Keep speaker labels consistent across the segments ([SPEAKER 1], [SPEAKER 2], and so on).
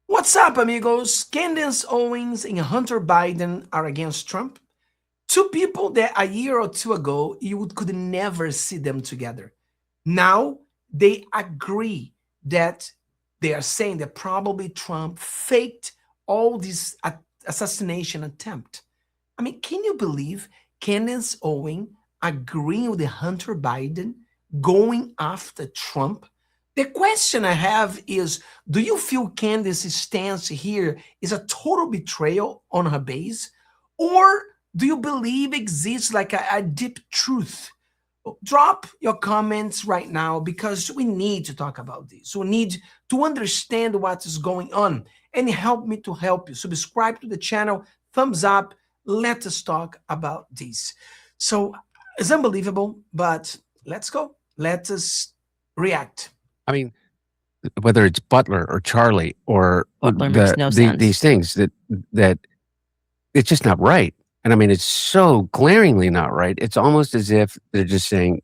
[SPEAKER 1] What's up, amigos? Candace Owens and Hunter Biden are against Trump. Two people that a year or two ago could never see them together. Now they agree that they are saying that probably Trump faked all this assassination attempt. I mean, can you believe Candace Owens agreeing with Hunter Biden going after Trump? The question I have is, do you feel Candace's stance here is a total betrayal on her base? Or do you believe exists like a deep truth? Drop your comments right now because we need to talk about this. We need to understand what is going on and help me to help you. Subscribe to the channel, thumbs up, let us talk about this. So it's unbelievable, but let's go. Let us react.
[SPEAKER 2] I mean, whether it's Butler or Charlie or
[SPEAKER 3] Butler makes no sense.
[SPEAKER 2] these things that it's just not right. And I mean, it's so glaringly not right. It's almost as if they're just saying,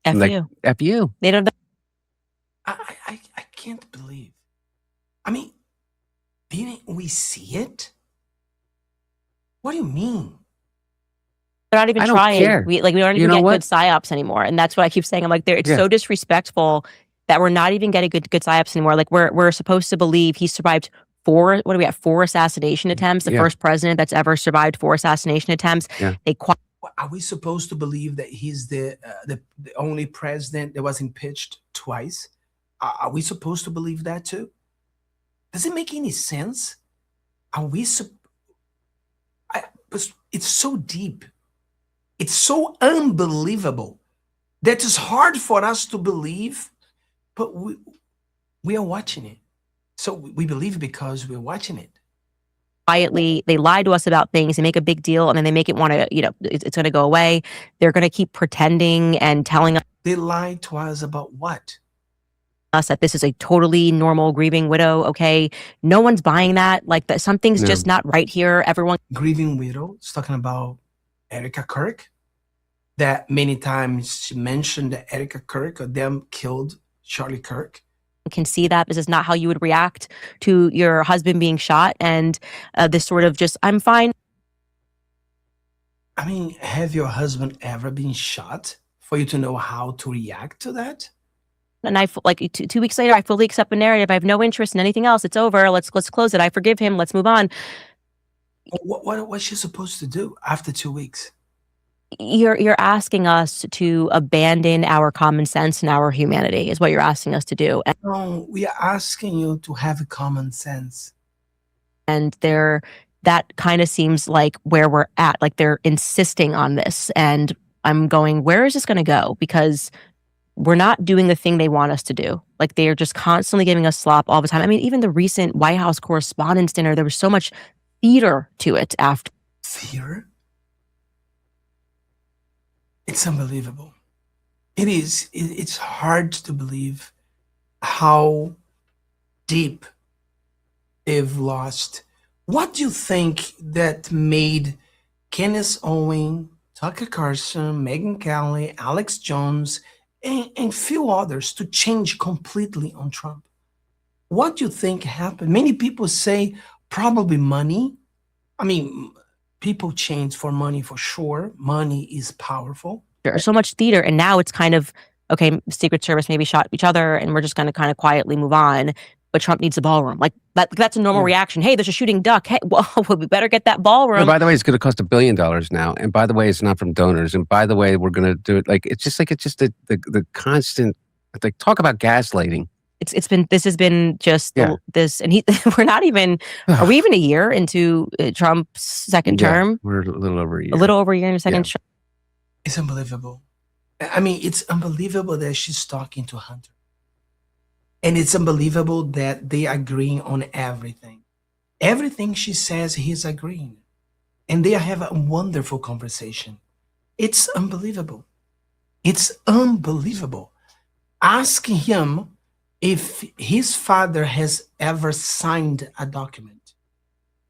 [SPEAKER 3] F
[SPEAKER 2] like,
[SPEAKER 3] you.
[SPEAKER 2] F you.
[SPEAKER 3] They don't.
[SPEAKER 1] I can't believe. I mean, didn't we see it? What do you mean?
[SPEAKER 3] They're not even
[SPEAKER 2] I don't
[SPEAKER 3] trying.
[SPEAKER 2] care.
[SPEAKER 3] We don't even get good psyops anymore, and that's what I keep saying. I'm like, it's so disrespectful that we're not even getting good psyops anymore. Like we're supposed to believe he survived four. What do we have? 4 assassination attempts. The first president that's ever survived 4 assassination attempts.
[SPEAKER 2] Yeah.
[SPEAKER 1] Are we supposed to believe that he's the only president that was impeached twice? Are we supposed to believe that too? Does it make any sense? Are we? It's so deep. It's so unbelievable that it's hard for us to believe, but we are watching it. So we believe because we're watching it.
[SPEAKER 3] Quietly, they lie to us about things, they make a big deal, and then they make it want to, it's going to go away. They're going to keep pretending and telling us.
[SPEAKER 1] They lie to us about what?
[SPEAKER 3] Us that this is a totally normal grieving widow. Okay, no one's buying that. Like that, something's just not right here. Everyone
[SPEAKER 1] grieving widow is talking about Erica Kirk. That many times she mentioned that Erica Kirk or them killed Charlie Kirk.
[SPEAKER 3] Can see that this is not how you would react to your husband being shot, and this sort of just I'm fine.
[SPEAKER 1] I mean, have your husband ever been shot for you to know how to react to that?
[SPEAKER 3] And I like 2 weeks later, I fully accept the narrative. I have no interest in anything else. It's over. Let's close it. I forgive him. Let's move on.
[SPEAKER 1] What's she supposed to do after 2 weeks?
[SPEAKER 3] You're asking us to abandon our common sense and our humanity is what you're asking us to do.
[SPEAKER 1] No, we are asking you to have a common sense.
[SPEAKER 3] And that kind of seems like where we're at. Like they're insisting on this, and I'm going, where is this going to go? Because we're not doing the thing they want us to do. Like they are just constantly giving us slop all the time. I mean, even the recent White House Correspondents' Dinner, there was so much theater to it after.
[SPEAKER 1] Theater? It's unbelievable. It is. It's hard to believe how deep they've lost. What do you think that made Candace Owens, Tucker Carlson, Megyn Kelly, Alex Jones, and few others to change completely on Trump? What do you think happened? Many people say probably money. I mean, people change for money for sure. Money is powerful.
[SPEAKER 3] There's so much theater, and now it's kind of, okay, Secret Service maybe shot each other, and we're just going to kind of quietly move on. But Trump needs a ballroom. Like that's a normal reaction. Hey, there's a shooting duck. Hey, well, we better get that ballroom.
[SPEAKER 2] And by the way, it's going to cost $1 billion now. And by the way, it's not from donors. And by the way, we're going to do it. Like it's just the constant. Like talk about gaslighting.
[SPEAKER 3] This has been just this, and we're not even. Are we even a year into Trump's second term?
[SPEAKER 2] We're a little over a year.
[SPEAKER 3] A little over a year in the second term.
[SPEAKER 1] It's unbelievable. I mean, it's unbelievable that she's talking to Hunter. And it's unbelievable that they agreeing on everything. Everything she says, he's agreeing. And they have a wonderful conversation. It's unbelievable. It's unbelievable. Ask him if his father has ever signed a document.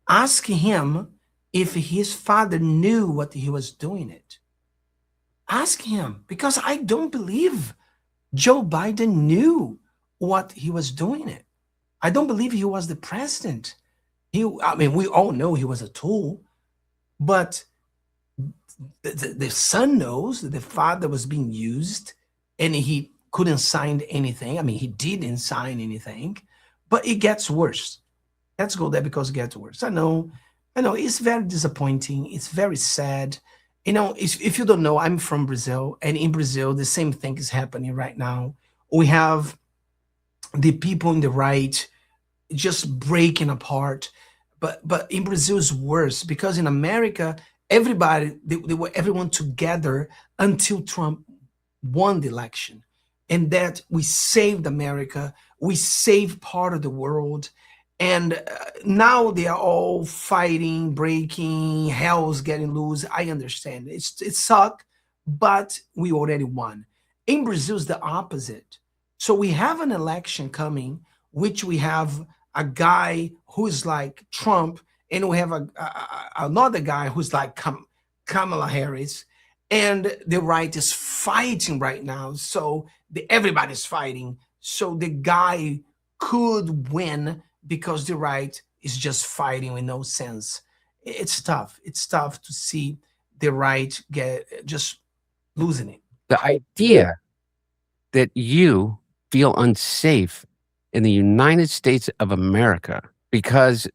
[SPEAKER 1] Ask him if his father knew what he was doing it. Ask him, because I don't believe Joe Biden knew what he was doing it. I don't believe he was the president. I mean, we all know he was a tool, but the son knows that the father was being used and he couldn't sign anything. I mean, he didn't sign anything, but it gets worse. Let's go there because it gets worse. I know, it's very disappointing. It's very sad. If you don't know, I'm from Brazil, and in Brazil, the same thing is happening right now. We have the people in the right just breaking apart. But in Brazil is worse because in America, they were everyone together until Trump won the election, and that we saved America, we saved part of the world, and now they are all fighting, breaking, hell's getting loose. I understand it suck, but we already won. In Brazil, is the opposite. So we have an election coming, which we have a guy who's like Trump, and we have another guy who's like Kamala Harris, and the right is fighting right now. So everybody's fighting. So the guy could win because the right is just fighting with no sense. It's tough. It's tough to see the right get just losing it.
[SPEAKER 2] The idea that you feel unsafe in the United States of America because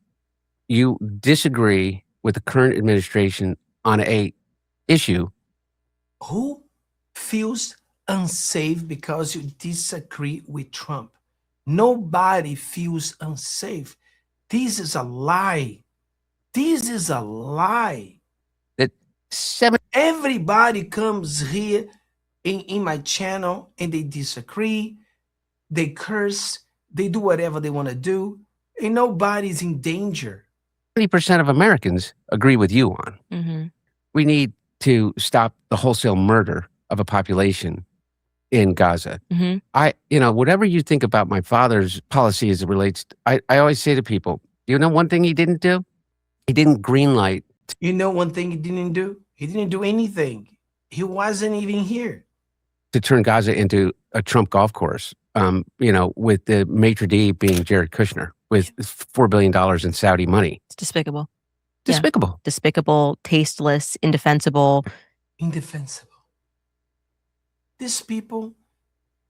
[SPEAKER 2] you disagree with the current administration on a issue.
[SPEAKER 1] Who feels unsafe because you disagree with Trump? Nobody feels unsafe. This is a lie. This is a lie.
[SPEAKER 2] That
[SPEAKER 1] Everybody comes here in my channel and they disagree, they curse, they do whatever they want to do, and nobody's in danger.
[SPEAKER 2] 70% of Americans agree with you on.
[SPEAKER 3] Mm-hmm.
[SPEAKER 2] We need to stop the wholesale murder of a population in Gaza.
[SPEAKER 3] Mm-hmm.
[SPEAKER 2] Whatever you think about my father's policy as it relates, I always say to people, you know one thing he didn't do? He didn't greenlight.
[SPEAKER 1] You know one thing he didn't do? He didn't do anything. He wasn't even here.
[SPEAKER 2] To turn Gaza into a Trump golf course, with the maitre d' being Jared Kushner with $4 billion in Saudi money.
[SPEAKER 3] It's despicable.
[SPEAKER 2] Despicable.
[SPEAKER 3] Yeah. Despicable, tasteless, indefensible.
[SPEAKER 1] Indefensible. These people,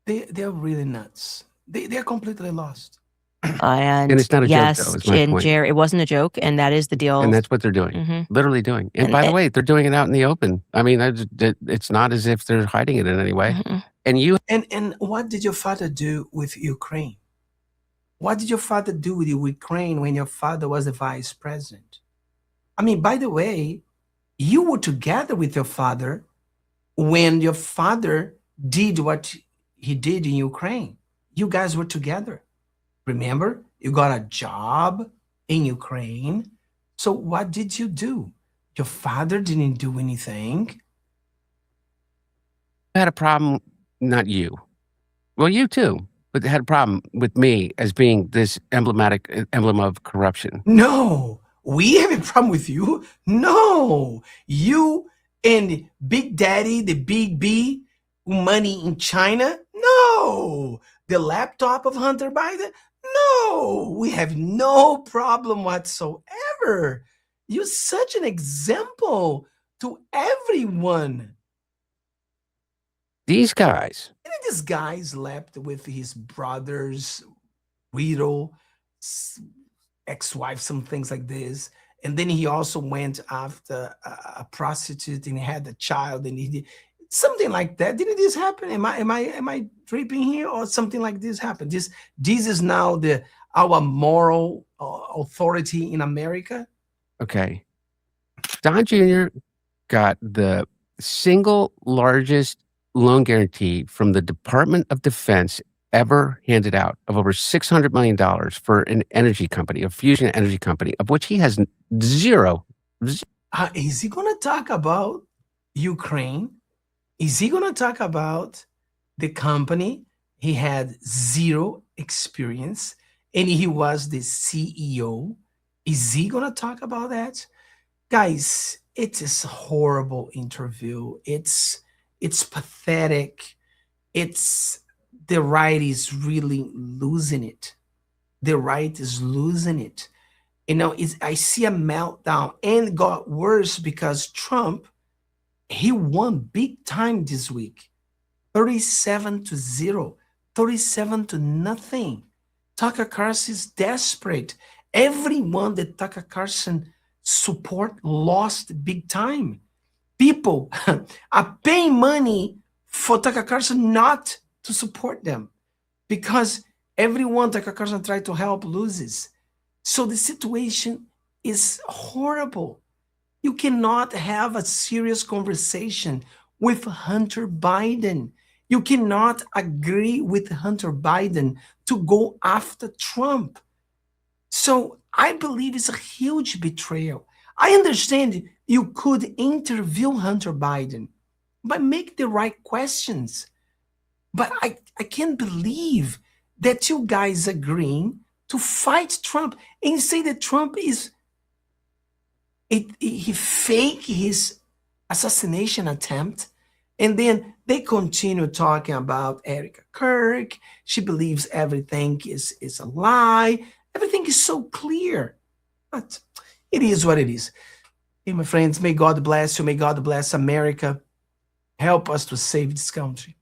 [SPEAKER 1] they're really nuts. They're completely lost.
[SPEAKER 3] And
[SPEAKER 2] it's not a joke, though, is my point.
[SPEAKER 3] It wasn't a joke, and that is the deal.
[SPEAKER 2] And that's what they're doing.
[SPEAKER 3] Mm-hmm.
[SPEAKER 2] Literally doing. And by the way, they're doing it out in the open. I mean, it's not as if they're hiding it in any way.
[SPEAKER 3] Mm-hmm.
[SPEAKER 1] And what did your father do with Ukraine? What did your father do with Ukraine when your father was the vice president? I mean, by the way, you were together with your father when your father did what he did in Ukraine. You guys were together. Remember, you got a job in Ukraine. So what did you do? Your father didn't do anything.
[SPEAKER 2] I had a problem, not you. Well, you too, but they had a problem with me as being this emblem of corruption.
[SPEAKER 1] No, we have a problem with you. No, you and Big Daddy, the Big B, money in China. No, the laptop of Hunter Biden. No, we have no problem whatsoever. You're such an example to everyone.
[SPEAKER 2] These guys.
[SPEAKER 1] And this guy slept with his brother's widow, ex-wife, some things like this. And then he also went after a prostitute and he had a child and he did something like that. Didn't this happen? Am I tripping here or something like this happened? This is now our moral authority in America.
[SPEAKER 2] Okay. Don Jr. got the single largest loan guarantee from the Department of Defense ever handed out of over $600 million for an energy company, a fusion energy company, of which he has zero.
[SPEAKER 1] Is he going to talk about Ukraine? Is he going to talk about the company he had zero experience and he was the CEO? Is he going to talk about that? Guys, it is a horrible interview. It's pathetic. The right is really losing it. the right is losing it. I see a meltdown, and got worse because Trump, he won big time this week. 37-0, 37-0. Tucker Carlson is desperate. Everyone that Tucker Carlson support lost big time. People are paying money for Tucker Carlson not to support them because everyone Tucker Carlson tried to help loses. So the situation is horrible. You cannot have a serious conversation with Hunter Biden. You cannot agree with Hunter Biden to go after Trump. So I believe it's a huge betrayal. I understand you could interview Hunter Biden, but make the right questions. But I can't believe that you guys agreeing to fight Trump and say that Trump is he faked his assassination attempt, and then they continue talking about Erica Kirk. She believes everything is a lie. Everything is so clear, but it is what it is. Hey, my friends, may God bless you. May God bless America. Help us to save this country.